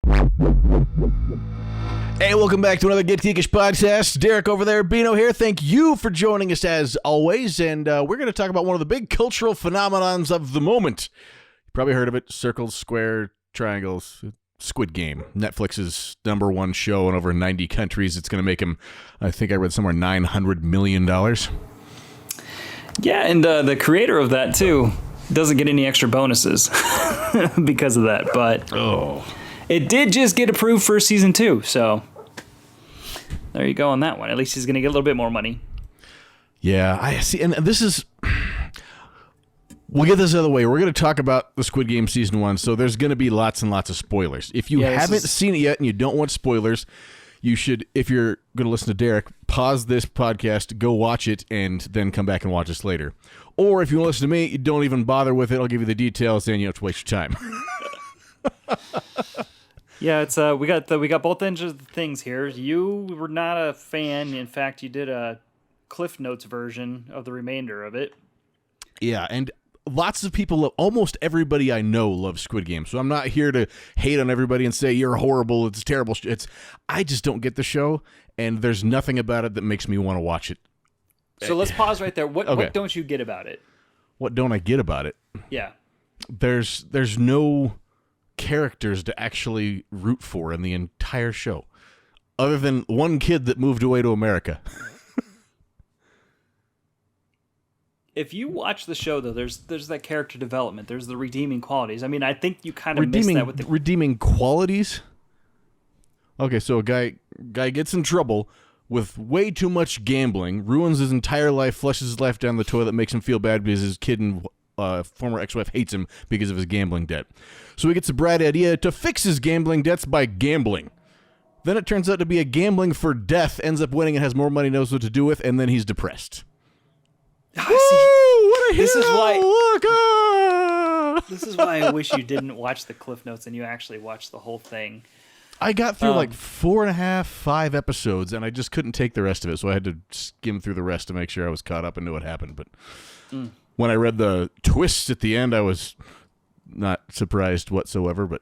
Hey, welcome back to another Geekish podcast. Derek over there, Beano here. Thank you for joining us as always, and we're going to talk about one of the big cultural phenomenons of the moment. You probably heard of it: circles, square, triangles. Squid Game, Netflix's #1 show in over 90 countries. It's going to make him, I think I read somewhere, $900 million. Yeah, and the creator of that, too, doesn't get any extra bonuses because of that. But it did just get approved for season 2, so there you go on that one. At least he's going to get a little bit more money. Yeah, I see. And this is... We'll get this out of the way. We're going to talk about the Squid Game Season 1, so there's going to be lots and lots of spoilers. If you haven't seen it yet and you don't want spoilers, you should, if you're going to listen to Derek, pause this podcast, go watch it, and then come back and watch us later. Or if you want to listen to me, you don't even bother with it. I'll give you the details, and you don't have to waste your time. Yeah, it's we got both ends of the things here. You were not a fan. In fact, you did a Cliff Notes version of the remainder of it. Yeah, and lots of people, almost everybody I know loves Squid Game, so I'm not here to hate on everybody and say you're horrible, it's terrible. I just don't get the show, and there's nothing about it that makes me want to watch it. So let's pause right there. What don't you get about it? What don't I get about it? Yeah. There's no characters to actually root for in the entire show, other than one kid that moved away to America. If you watch the show, though, there's that character development. There's the redeeming qualities. I mean, I think you kind of miss that with the redeeming qualities. Okay, so a guy gets in trouble with way too much gambling, ruins his entire life, flushes his life down the toilet, makes him feel bad because his kid and former ex-wife hates him because of his gambling debt. So he gets a bright idea to fix his gambling debts by gambling. Then it turns out to be a gambling for death, ends up winning and has more money, knows what to do with, and then he's depressed. Woo, what a hero! This is why I wish you didn't watch the Cliff Notes and you actually watched the whole thing. I got through like 4.5, 5 episodes, and I just couldn't take the rest of it, so I had to skim through the rest to make sure I was caught up and knew what happened. But when I read the twists at the end, I was not surprised whatsoever. But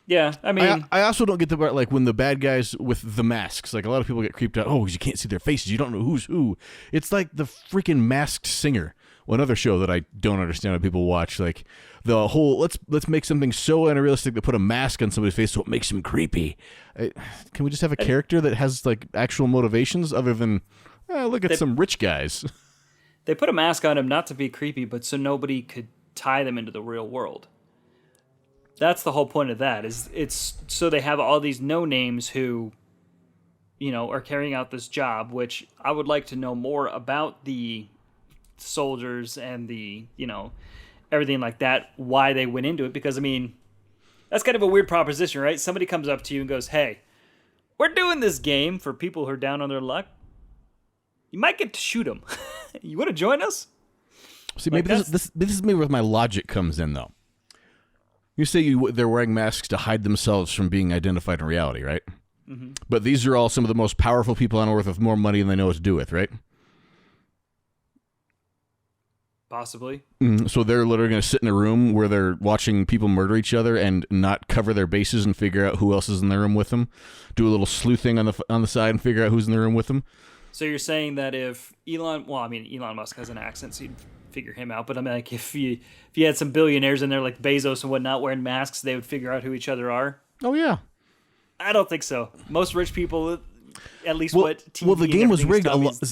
yeah, I mean, I also don't get the part, like, when the bad guys with the masks, like, a lot of people get creeped out. Oh, 'cause you can't see their faces. You don't know who's who. It's like the freaking Masked Singer. Well, another show that I don't understand why people watch. Like, the whole, let's make something so unrealistic that put a mask on somebody's face so it makes him creepy. Can we just have a character that has, like, actual motivations other than, look at some rich guys? They put a mask on him not to be creepy, but so nobody could tie them into the real world. That's the whole point of that. Is it's so they have all these no-names who, are carrying out this job, which I would like to know more about the soldiers and the, everything like that, why they went into it. Because, I mean, that's kind of a weird proposition, right? Somebody comes up to you and goes, hey, we're doing this game for people who are down on their luck. You might get to shoot them. You want to join us? See, maybe this is maybe where my logic comes in, though. You say they're wearing masks to hide themselves from being identified in reality, right? Mm-hmm. But these are all some of the most powerful people on Earth with more money than they know what to do with, right? Possibly. So they're literally going to sit in a room where they're watching people murder each other and not cover their bases and figure out who else is in the room with them. Do a little sleuthing on the side and figure out who's in the room with them. So you're saying that if Elon Musk has an accent, so you'd figure him out. But I mean, like, if you had some billionaires in there like Bezos and whatnot wearing masks, they would figure out who each other are. Oh yeah. I don't think so. Most rich people, at least what TV. Well, the game was rigged.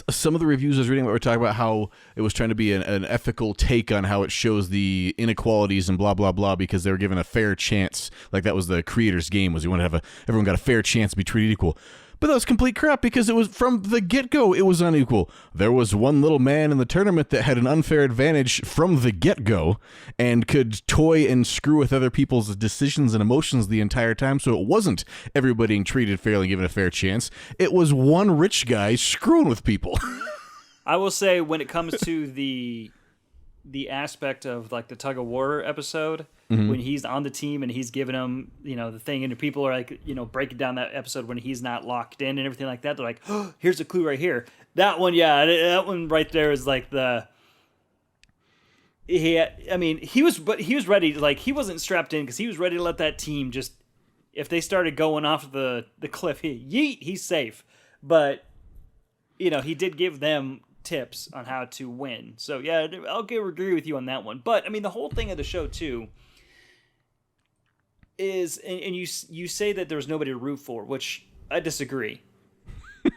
Some of the reviews I was reading were talking about how it was trying to be an ethical take on how it shows the inequalities and blah blah blah because they were given a fair chance. Like that was the creator's game, was you want to have everyone got a fair chance to be treated equal. But that was complete crap because it was from the get-go, it was unequal. There was one little man in the tournament that had an unfair advantage from the get-go and could toy and screw with other people's decisions and emotions the entire time, so it wasn't everybody being treated fairly and given a fair chance. It was one rich guy screwing with people. I will say, when it comes to the aspect of like the tug of war episode, when he's on the team and he's giving them, the thing, and the people are like, breaking down that episode when he's not locked in and everything like that. They're like, oh, here's a clue right here. That one, yeah, that one right there is like he was ready. Like, he wasn't strapped in because he was ready to let that team just If they started going off the cliff, he's safe. But, he did give them tips on how to win. So, yeah, I'll agree with you on that one. But, I mean, the whole thing of the show, too, is, and you say that there's nobody to root for, which I disagree.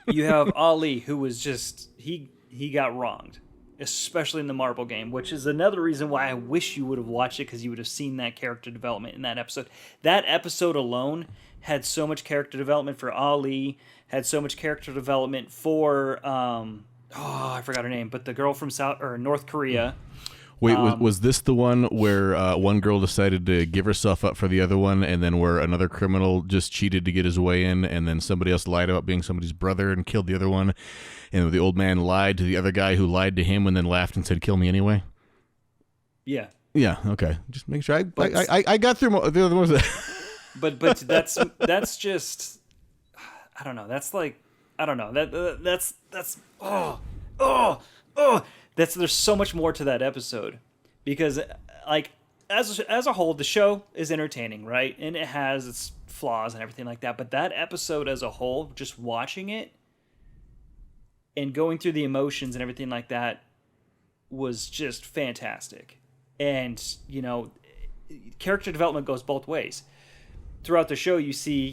You have Ali, who was just, he got wronged, especially in the marble game, which is another reason why I wish you would have watched it, because you would have seen that character development in that episode. That episode alone had so much character development for Ali, had so much character development for, I forgot her name, but the girl from North Korea. Wait, was this the one where one girl decided to give herself up for the other one, and then where another criminal just cheated to get his way in, and then somebody else lied about being somebody's brother and killed the other one, and the old man lied to the other guy who lied to him and then laughed and said, "Kill me anyway"? Yeah. Yeah. Okay. Just make sure I got through the other ones. But that's just, I don't know. That's like, I don't know. That's there's so much more to that episode, because like as a whole, the show is entertaining, right? And it has its flaws and everything like that. But that episode as a whole, just watching it and going through the emotions and everything like that was just fantastic. And, character development goes both ways. Throughout the show, you see,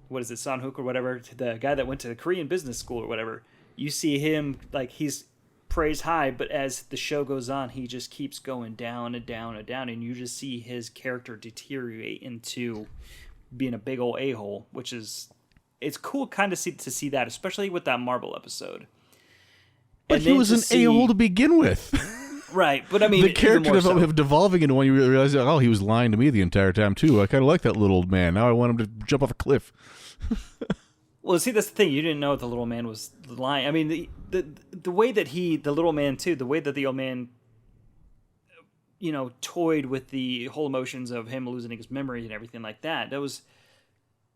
what is it, Sanhook or whatever, the guy that went to the Korean business school or whatever. You see him, like, he's praised high, but as the show goes on, he just keeps going down and down and down, and you just see his character deteriorate into being a big old a-hole, which is, it's cool kind of to see that, especially with that Marvel episode. But he was an a-hole to begin with. Right, but I mean, the character of devolving into one, you realize, oh, he was lying to me the entire time too. I kind of like that little old man. Now I want him to jump off a cliff. Well, see, that's the thing. You didn't know the little man was lying. I mean, the way that the little man too, the way that the old man, toyed with the whole emotions of him losing his memory and everything like that. That was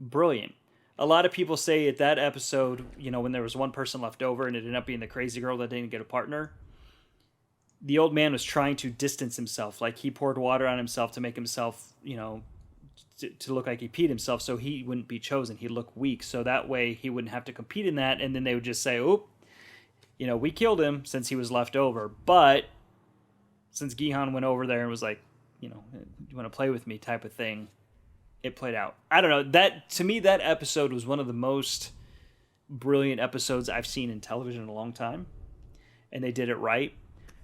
brilliant. A lot of people say at that episode, when there was one person left over and it ended up being the crazy girl that didn't get a partner, the old man was trying to distance himself. Like, he poured water on himself to make himself, to look like he peed himself, so he wouldn't be chosen. He'd look weak, so that way he wouldn't have to compete in that, and then they would just say, "Oop, we killed him since he was left over." But since Gihan went over there and was like, "You want to play with me?" type of thing, it played out. I don't know. That, to me, that episode was one of the most brilliant episodes I've seen in television in a long time, and they did it right.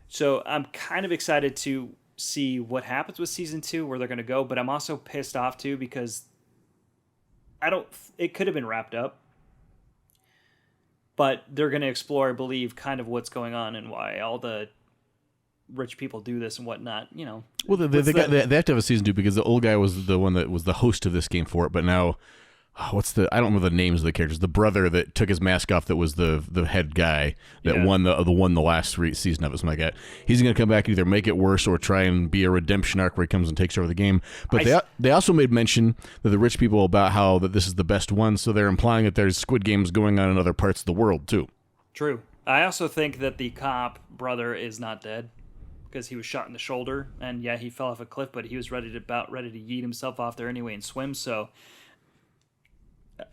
So I'm kind of excited to see what happens with season 2, where they're going to go, but I'm also pissed off too, because it could have been wrapped up, but they're going to explore, I believe, kind of what's going on and why all the rich people do this and whatnot, Well, they have to have a season 2, because the old guy was the one that was the host of this game for it, but now, I don't remember the names of the characters. The brother that took his mask off, that was the head guy that won the last season of it, something like that. He's going to come back and either make it worse or try and be a redemption arc where he comes and takes over the game. But they also made mention that the rich people about how that this is the best one, so they're implying that there's Squid Games going on in other parts of the world too. True. I also think that the cop brother is not dead, because he was shot in the shoulder, and yeah, he fell off a cliff, but he was ready to yeet himself off there anyway and swim. So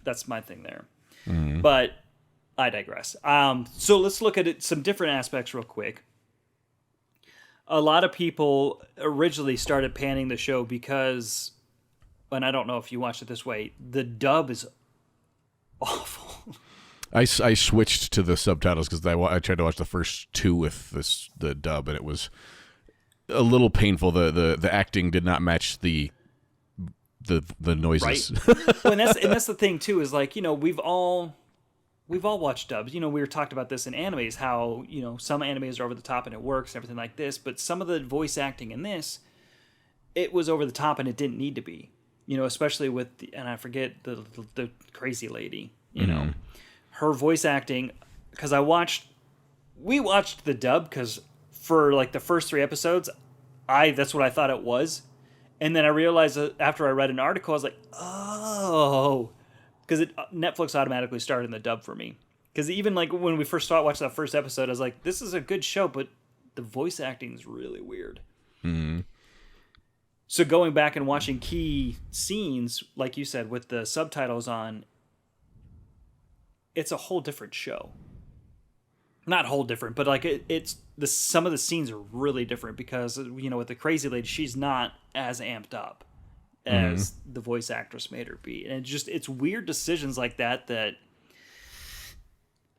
that's my thing there. Mm-hmm. But I digress. So let's look at some different aspects real quick. A lot of people originally started panning the show because, and I don't know if you watched it this way, the dub is awful. I switched to the subtitles because I tried to watch the first 2 with the dub, and it was a little painful. The acting did not match the noises. Right. Well, and that's the thing too, is like, we've all watched dubs. We were talked about this in animes, how, some animes are over the top and it works and everything like this, but some of the voice acting in this, it was over the top and it didn't need to be, especially with and I forget the crazy lady, her voice acting, because we watched the dub, because for like the first 3 episodes, that's what I thought it was. And then I realized that after I read an article, I was like, oh, because Netflix automatically started in the dub for me. Because even like when we first started watching that first episode, I was like, this is a good show, but the voice acting is really weird. Mm-hmm. So going back and watching key scenes, like you said, with the subtitles on, it's a whole different show. Not whole different, but like some of the scenes are really different because, you know, with the crazy lady, she's not as amped up as the voice actress made her be. And it's weird decisions like that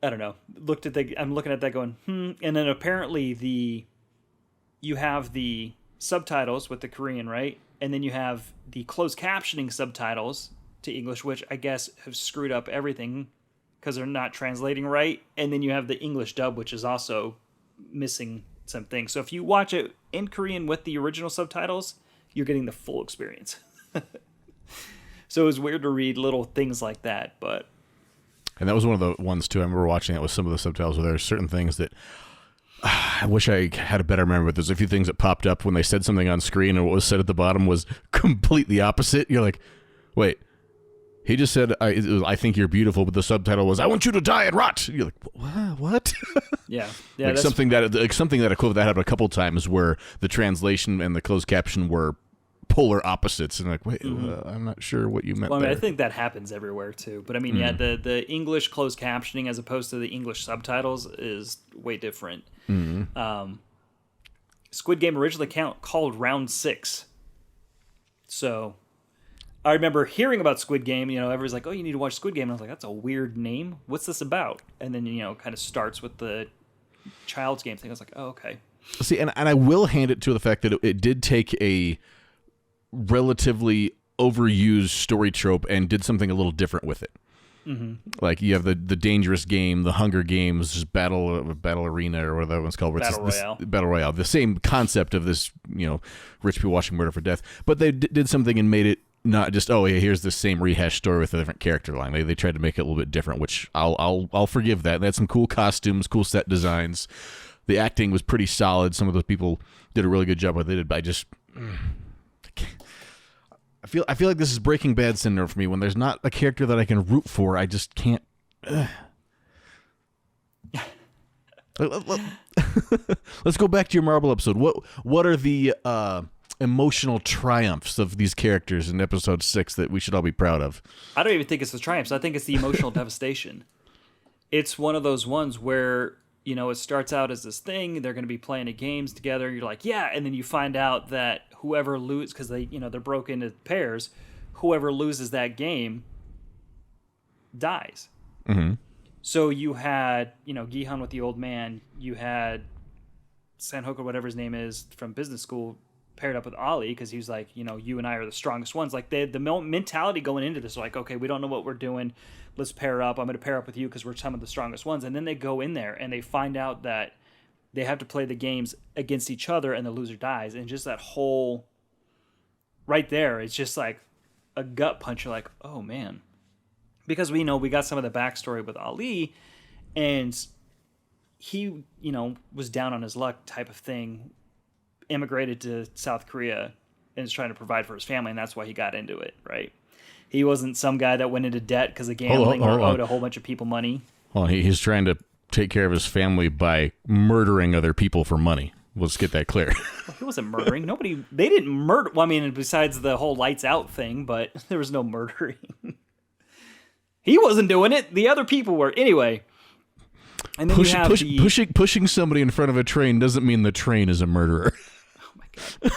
I don't know. I'm looking at that going, And then apparently you have the subtitles with the Korean, right? And then you have the closed captioning subtitles to English, which I guess have screwed up everything because they're not translating right. And then you have the English dub, which is also missing some things. So if you watch it in Korean with the original subtitles, you're getting the full experience. So it was weird to read little things like that, but... And that was one of the ones, too. I remember watching it with some of the subtitles where there are certain things that I wish I had a better memory, but there's a few things that popped up when they said something on screen and what was said at the bottom was completely opposite. You're like, wait, he just said, I think you're beautiful, but the subtitle was, I want you to die and rot. You're like, what? Yeah. Like something that equivalent that happened a couple times where the translation and the closed caption were polar opposites, and like, wait, I'm not sure what you meant. Well, I mean, there. I think that happens everywhere too. But I mean, yeah, the English closed captioning as opposed to the English subtitles is way different. Squid Game originally called Round 6. So I remember hearing about Squid Game. You know, everyone's like, "Oh, you need to watch Squid Game." And I was like, "That's a weird name. What's this about?" And then, you know, kind of starts with the child's game thing. I was like, "Oh, okay." See, and I will hand it to the fact that it did take a relatively overused story trope and did something a little different with it. Like you have the dangerous game, the Hunger Games, battle arena, or whatever that one's called. Battle Royale. The same concept of this, you know, rich people watching murder for death, but they did something and made it not just, oh yeah, here's the same rehash story with a different character line. They tried to make it a little bit different, which I'll forgive that. They had some cool costumes, cool set designs. The acting was pretty solid. Some of those people did a really good job with it, but I feel like this is Breaking Bad syndrome for me. When there's not a character that I can root for, I just can't. Let's go back to your Marvel episode. What are the emotional triumphs of these characters in episode 6 that we should all be proud of? I don't even think it's the triumphs. I think it's the emotional devastation. It's one of those ones where, you know, it starts out as this thing. They're going to be playing a games together. You're like, yeah, and then you find out that whoever loses, because they're broken into pairs. Whoever loses that game dies. So you had, you know, Gihan with the old man. You had Sanhook or whatever his name is from business school paired up with Ali because he was like, you know, you and I are the strongest ones. Like the mentality going into this, like, okay, we don't know what we're doing. Let's pair up. I'm going to pair up with you because we're some of the strongest ones. And then they go in there and they find out that they have to play the games against each other and the loser dies. And just that whole right there, it's just like a gut punch. You're like, oh man. Because we got some of the backstory with Ali and he, you know, was down on his luck type of thing, immigrated to South Korea and is trying to provide for his family. And that's why he got into it, right? He wasn't some guy that went into debt because of gambling or owed a whole bunch of people money. Well, he's trying to take care of his family by murdering other people for money. Let's get that clear. Well, he wasn't murdering. They didn't murder. Well, I mean, besides the whole lights out thing, but there was no murdering. He wasn't doing it. The other people were. Anyway. And then pushing somebody in front of a train doesn't mean the train is a murderer. Oh my God.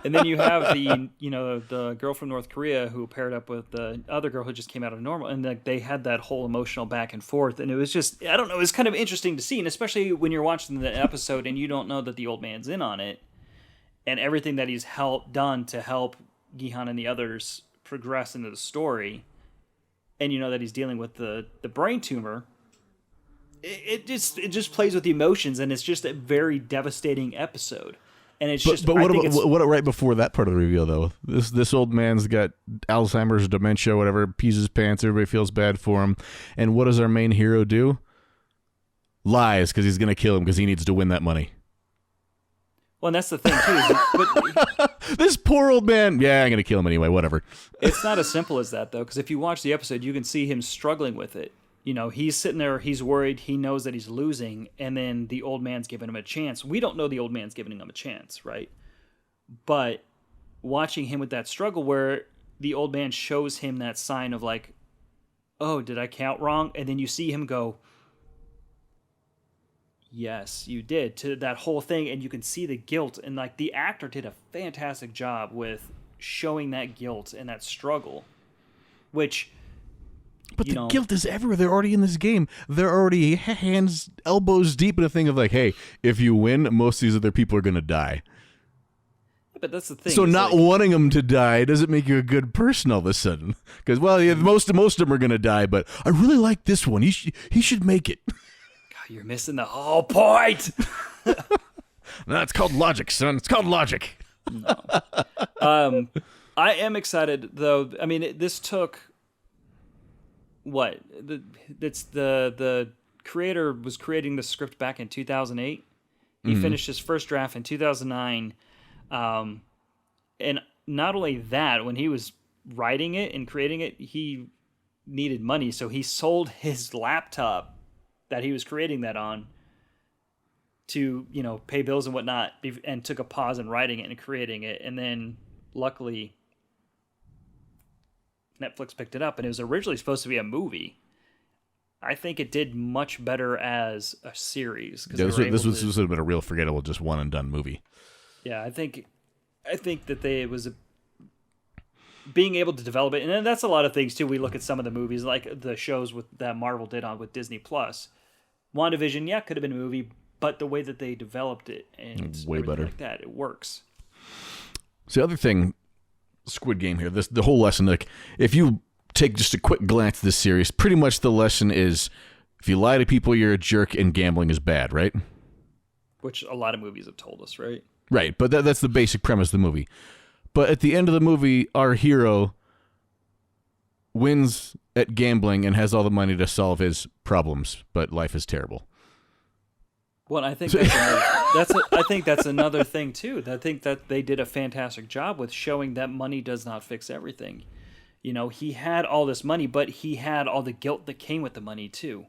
And then you have the girl from North Korea who paired up with the other girl who just came out of normal, and they had that whole emotional back and forth, and it was just, I don't know, it was kind of interesting to see, and especially when you're watching the episode and you don't know that the old man's in on it, and everything that he's done to help Gihan and the others progress into the story, and you know that he's dealing with the brain tumor. It just plays with the emotions, and it's just a very devastating episode. And it's but what right before that part of the reveal though? This old man's got Alzheimer's, dementia, whatever, pees his pants, everybody feels bad for him. And what does our main hero do? Lies because he's going to kill him because he needs to win that money. Well, and that's the thing too. This poor old man. Yeah, I'm going to kill him anyway, whatever. It's not as simple as that though, because if you watch the episode, you can see him struggling with it. You know, he's sitting there, he's worried, he knows that he's losing, and then the old man's giving him a chance. We don't know the old man's giving him a chance, right? But watching him with that struggle where the old man shows him that sign of like, oh, did I count wrong? And then you see him go, yes, you did, to that whole thing. And you can see the guilt. And like the actor did a fantastic job with showing that guilt and that struggle, which... But the guilt is everywhere. They're already in this game. They're already hands, elbows deep in a thing of like, hey, if you win, most of these other people are going to die. But that's the thing. So not wanting them to die doesn't make you a good person all of a sudden. Because, well, yeah, most of them are going to die, but I really like this one. He should make it. God, you're missing the whole point. No, it's called logic, son. It's called logic. No. I am excited, though. I mean, this took... What? The creator was creating the script back in 2008. He finished his first draft in 2009. And not only that, when he was writing it and creating it, he needed money. So he sold his laptop that he was creating that on to, pay bills and whatnot, and took a pause in writing it and creating it. And then luckily Netflix picked it up, and it was originally supposed to be a movie. I think it did much better as a series. Yeah, this would have been a real forgettable, just one and done movie. Yeah, I think that it was being able to develop it, and that's a lot of things too. We look at some of the movies, like the shows that Marvel did on with Disney Plus. WandaVision, yeah, could have been a movie, but the way that they developed it and way better like that, it works. So the other thing, Squid Game here, the whole lesson, like if you take just a quick glance at this series, pretty much the lesson is if you lie to people, you're a jerk, and gambling is bad, right? Which a lot of movies have told us, right? Right, but that's the basic premise of the movie. But at the end of the movie, our hero wins at gambling and has all the money to solve his problems, but life is terrible. Well, I think I think that's another thing too. I think that they did a fantastic job with showing that money does not fix everything. He had all this money, but he had all the guilt that came with the money too.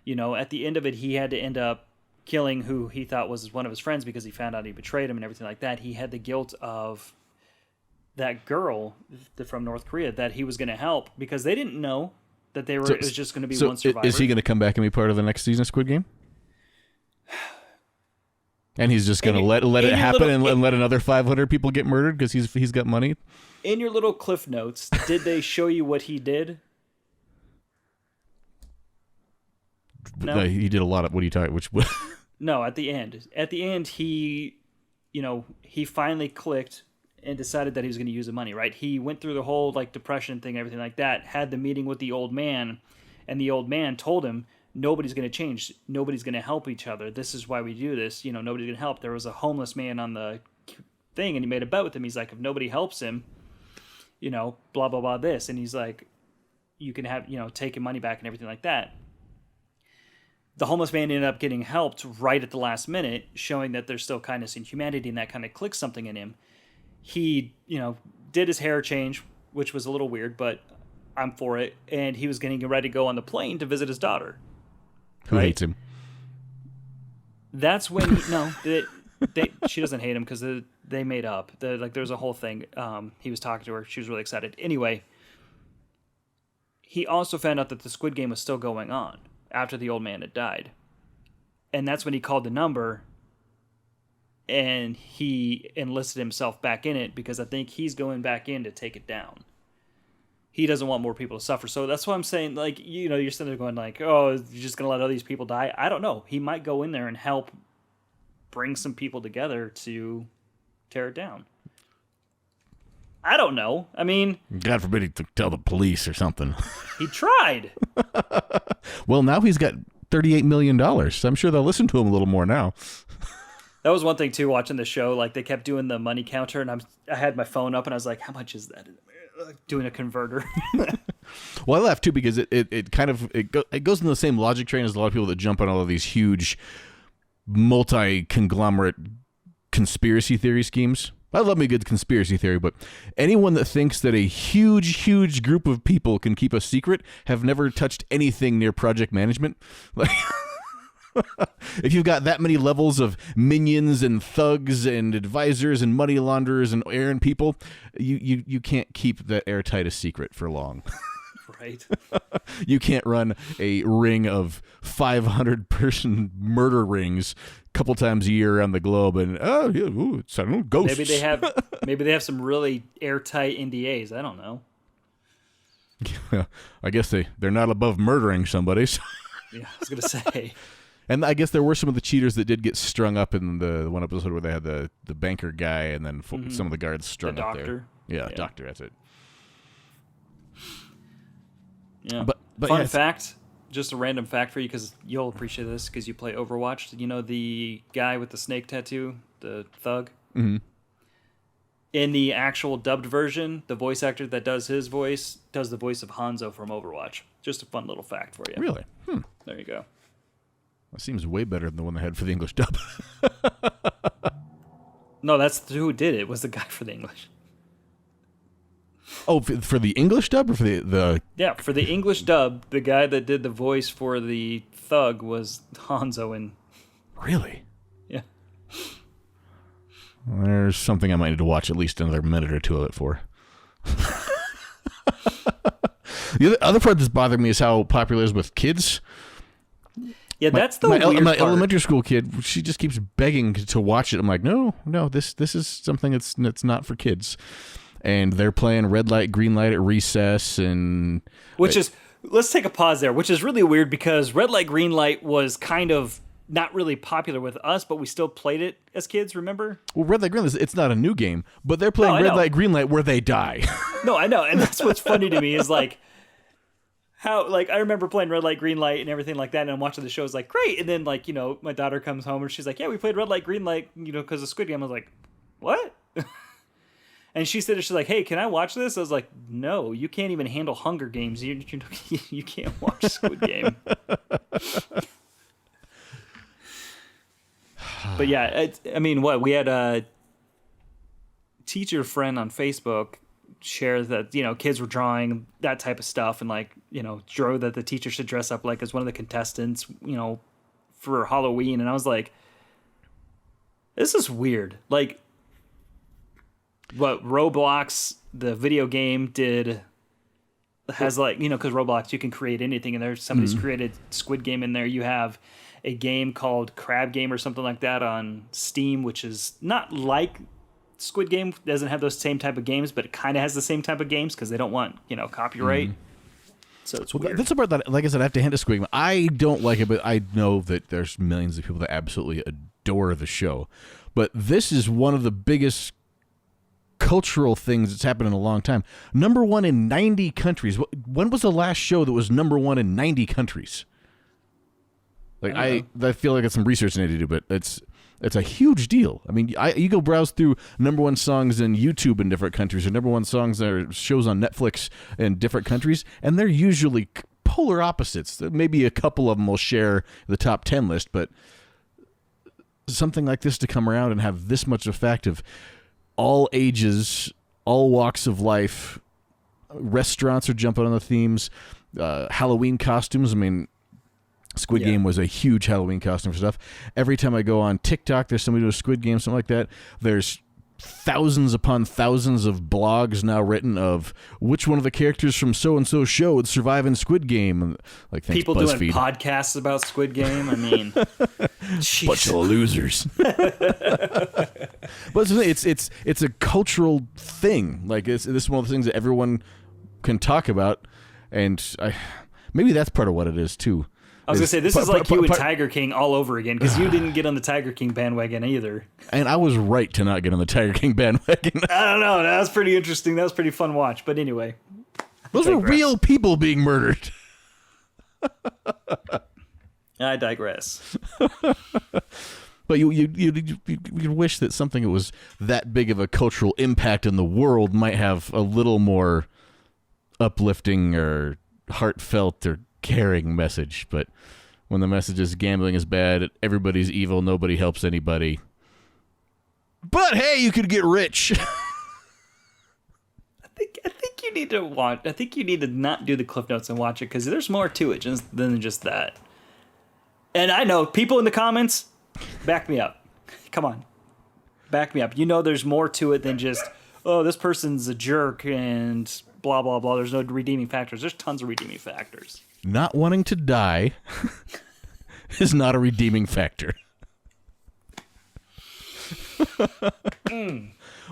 At the end of it, he had to end up killing who he thought was one of his friends because he found out he betrayed him and everything like that. He had the guilt of that girl from North Korea that he was going to help because they didn't know that it was just going to be one survivor. Is he going to come back and be part of the next season of Squid Game? And he's just going to let it happen and let another 500 people get murdered because he's got money? In your little cliff notes, did they show you what he did? No, he did a lot of... What are you talking... Which... No, at the end. At the end, he finally clicked and decided that he was going to use the money, right? He went through the whole depression thing, everything like that, had the meeting with the old man, and the old man told him, nobody's going to change. Nobody's going to help each other. This is why we do this. Nobody's going to help. There was a homeless man on the thing, and he made a bet with him. He's like, if nobody helps him, blah, blah, blah, this. And he's like, you can have, take your money back and everything like that. The homeless man ended up getting helped right at the last minute, showing that there's still kindness and humanity, and that kind of clicked something in him. He, did his hair change, which was a little weird, but I'm for it. And he was getting ready to go on the plane to visit his daughter. Who hates him? That's when she doesn't hate him because they made up. There's a whole thing. He was talking to her. She was really excited. Anyway, he also found out that the Squid Game was still going on after the old man had died. And that's when he called the number and he enlisted himself back in it because I think he's going back in to take it down. He doesn't want more people to suffer. So that's why I'm saying, you're sitting there going oh, you're just going to let all these people die? I don't know. He might go in there and help bring some people together to tear it down. I don't know. I mean... God forbid he tell the police or something. He tried. Well, now he's got $38 million. So I'm sure they'll listen to him a little more now. That was one thing, too, watching the show. They kept doing the money counter, and I had my phone up, and I was like, how much is that? Doing a converter. Well, I laugh, too, because it goes in the same logic train as a lot of people that jump on all of these huge multi-conglomerate conspiracy theory schemes. I love me a good conspiracy theory, but anyone that thinks that a huge group of people can keep a secret have never touched anything near project management. If you've got that many levels of minions and thugs and advisors and money launderers and errand people, you can't keep that airtight a secret for long. Right. You can't run a ring of 500-person murder rings a couple times a year around the globe and it's, I don't know, ghosts. Maybe they have some really airtight NDAs. I don't know. I guess they're not above murdering somebody. So. Yeah, I was gonna say. And I guess there were some of the cheaters that did get strung up in the one episode where they had the banker guy and then some of the guards strung up there. Yeah, doctor, that's it. Yeah. But Fun fact, just a random fact for you because you'll appreciate this because you play Overwatch. You know the guy with the snake tattoo, the thug? Mm-hmm. In the actual dubbed version, the voice actor that does his voice does the voice of Hanzo from Overwatch. Just a fun little fact for you. Really? There you go. That seems way better than the one they had for the English dub. No, that's who did it. Was the guy for the English. Oh, for the English dub or for the... Yeah, for the English dub, the guy that did the voice for the thug was Hanzo in... Really? Yeah. There's something I might need to watch at least another minute or two of it for. The other part that's bothering me is how popular it is with kids. Yeah, that's the weird my part. elementary school kid, she just keeps begging to watch it. I'm like, no, this is something that's not for kids. And they're playing red light, green light at recess, and let's take a pause there. Which is really weird because red light, green light was kind of not really popular with us, but we still played it as kids. Remember? Well, red light, green light, it's not a new game, but they're playing red light, green light where they die. No, I know, and that's what's funny to me is like. How, like, I remember playing red light, green light, and everything like that, and I'm watching the show, it's like, great, and then, like, you know, my daughter comes home, and she's like, yeah, we played red light, green light, you know, because of Squid Game. I was like, what? And she said, she's like, hey, can I watch this? I was like, no, you can't even handle Hunger Games. You can't watch Squid Game. But yeah, I mean, we had a teacher friend on Facebook share that, you know, kids were drawing that type of stuff and, like, you know, drew that the teacher should dress up like as one of the contestants, you know, for Halloween. And I was like, this is weird. Like, what Roblox, the video game, has, like, you know, because Roblox, you can create anything, and there's somebody's created Squid Game in there. You have a game called Crab Game or something like that on Steam, which is not like Squid Game, doesn't have those same type of games, but it kind of has the same type of games because they don't want, you know, copyright. So it's weird. That's about that. Like I said, I have to hand to Squid Game. I don't like it, but I know that there's millions of people that absolutely adore the show. But this is one of the biggest cultural things that's happened in a long time. Number one in 90 countries. When was the last show that was number one in 90 countries? Like I feel like it's some research I need to do, but it's a huge deal. I mean, you go browse through number one songs in YouTube in different countries, or number one songs that are shows on Netflix in different countries, and they're usually polar opposites. Maybe a couple of them will share the top 10 list, but something like this to come around and have this much effect of all ages, all walks of life, restaurants are jumping on the themes, Halloween costumes. I mean, Squid Game was a huge Halloween costume for stuff. Every time I go on TikTok, there's somebody doing a Squid Game, something like that. There's thousands upon thousands of blogs now written of which one of the characters from so-and-so show would survive in Squid Game. Like, thanks, people BuzzFeed. Doing podcasts about Squid Game. I mean, bunch of losers. But it's a cultural thing. Like, this is one of the things that everyone can talk about, and maybe that's part of what it is too. I was going to say, this is like you and Tiger King all over again, because you didn't get on the Tiger King bandwagon either. And I was right to not get on the Tiger King bandwagon. I don't know. That was pretty interesting. That was pretty fun watch. But anyway. Those were real people being murdered. I digress. But you wish that something that was that big of a cultural impact in the world might have a little more uplifting or heartfelt or caring message. But when the message is gambling is bad, everybody's evil, nobody helps anybody, but hey, you could get rich. I think you need to watch. I think you need to not do the Cliff Notes and watch it, because there's more to it than just that. And I know people in the comments, back me up. Come on. Back me up. You know there's more to it than just, oh, this person's a jerk and blah, blah, blah. There's no redeeming factors. There's tons of redeeming factors. Not wanting to die is not a redeeming factor.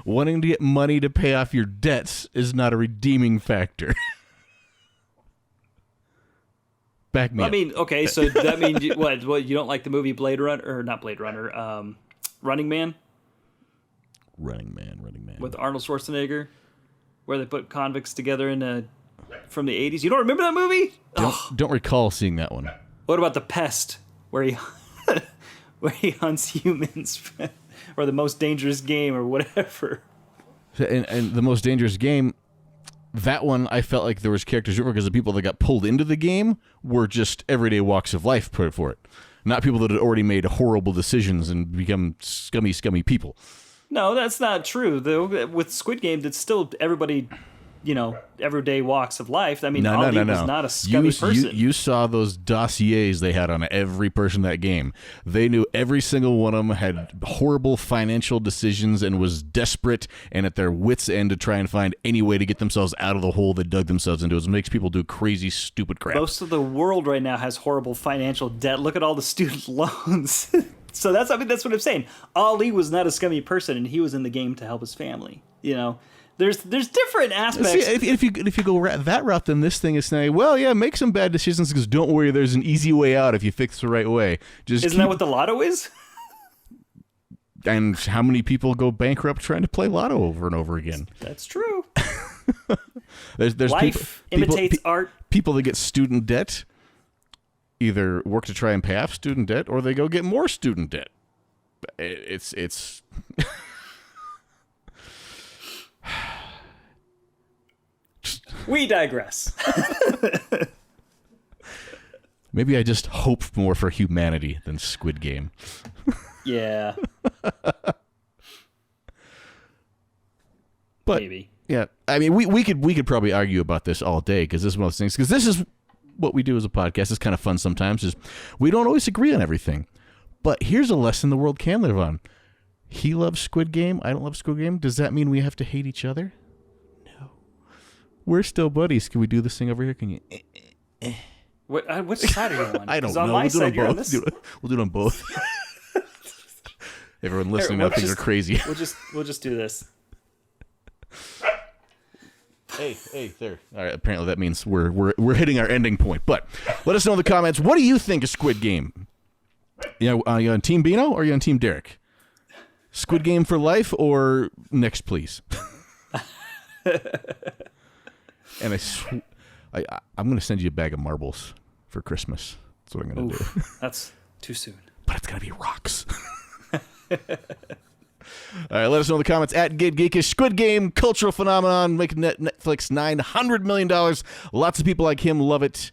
Wanting to get money to pay off your debts is not a redeeming factor. Back me up. I mean, okay, so that means what? You don't like the movie Blade Runner, or not Blade Runner, Running Man? Running Man. With Arnold Schwarzenegger, where they put convicts together from the 80s. You don't remember that movie? Don't recall seeing that one. What about The Pest, where he hunts humans, or The Most Dangerous Game, or whatever? And The Most Dangerous Game, that one I felt like there was characters because the people that got pulled into the game were just everyday walks of life put for it, not people that had already made horrible decisions and become scummy people. No, that's not true. Though with Squid Game, that's still everybody, everyday walks of life. I mean, Ali was not a scummy person. You saw those dossiers they had on every person in that game. They knew every single one of them had horrible financial decisions and was desperate and at their wits' end to try and find any way to get themselves out of the hole they dug themselves into. It makes people do crazy, stupid crap. Most of the world right now has horrible financial debt. Look at all the student loans. So that's what I'm saying. Ali was not a scummy person, and he was in the game to help his family. There's different aspects. See, if you go that route, then this thing is saying, well, yeah, make some bad decisions because don't worry, there's an easy way out if you fix the right way. Isn't that what the lotto is? And how many people go bankrupt trying to play lotto over and over again? That's true. There's Life imitates art. People that get student debt either work to try and pay off student debt or they go get more student debt. It's We digress. Maybe I just hope more for humanity than Squid Game. Yeah. But maybe. Yeah, I mean, we could probably argue about this all day because this is one of those things. Because this is what we do as a podcast. It's kind of fun sometimes. Is we don't always agree on everything. But here's a lesson the world can live on. He loves Squid Game. I don't love Squid Game. Does that mean we have to hate each other? No. We're still buddies. Can we do this thing over here? Can you? Which side are you on? I don't know. On my side, you're on this. We'll do it on both. Everyone listening now thinks they're crazy. We'll just do this. Hey, there. All right. Apparently that means we're hitting our ending point. But let us know in the comments. What do you think of Squid Game? Are you on Team Beano or are you on Team Derek? Squid Game for life or next, please? And I'm going to send you a bag of marbles for Christmas. That's what I'm going to do. That's too soon. But it's going to be rocks. All right, let us know in the comments at Geekish. Squid Game, cultural phenomenon, making Netflix $900 million. Lots of people like him love it.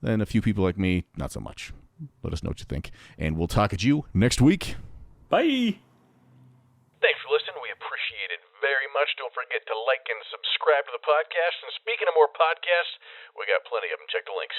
And a few people like me, not so much. Let us know what you think. And we'll talk at you next week. Bye. Thanks for listening. We appreciate it very much. Don't forget to like and subscribe to the podcast. And speaking of more podcasts, we got plenty of them. Check the links.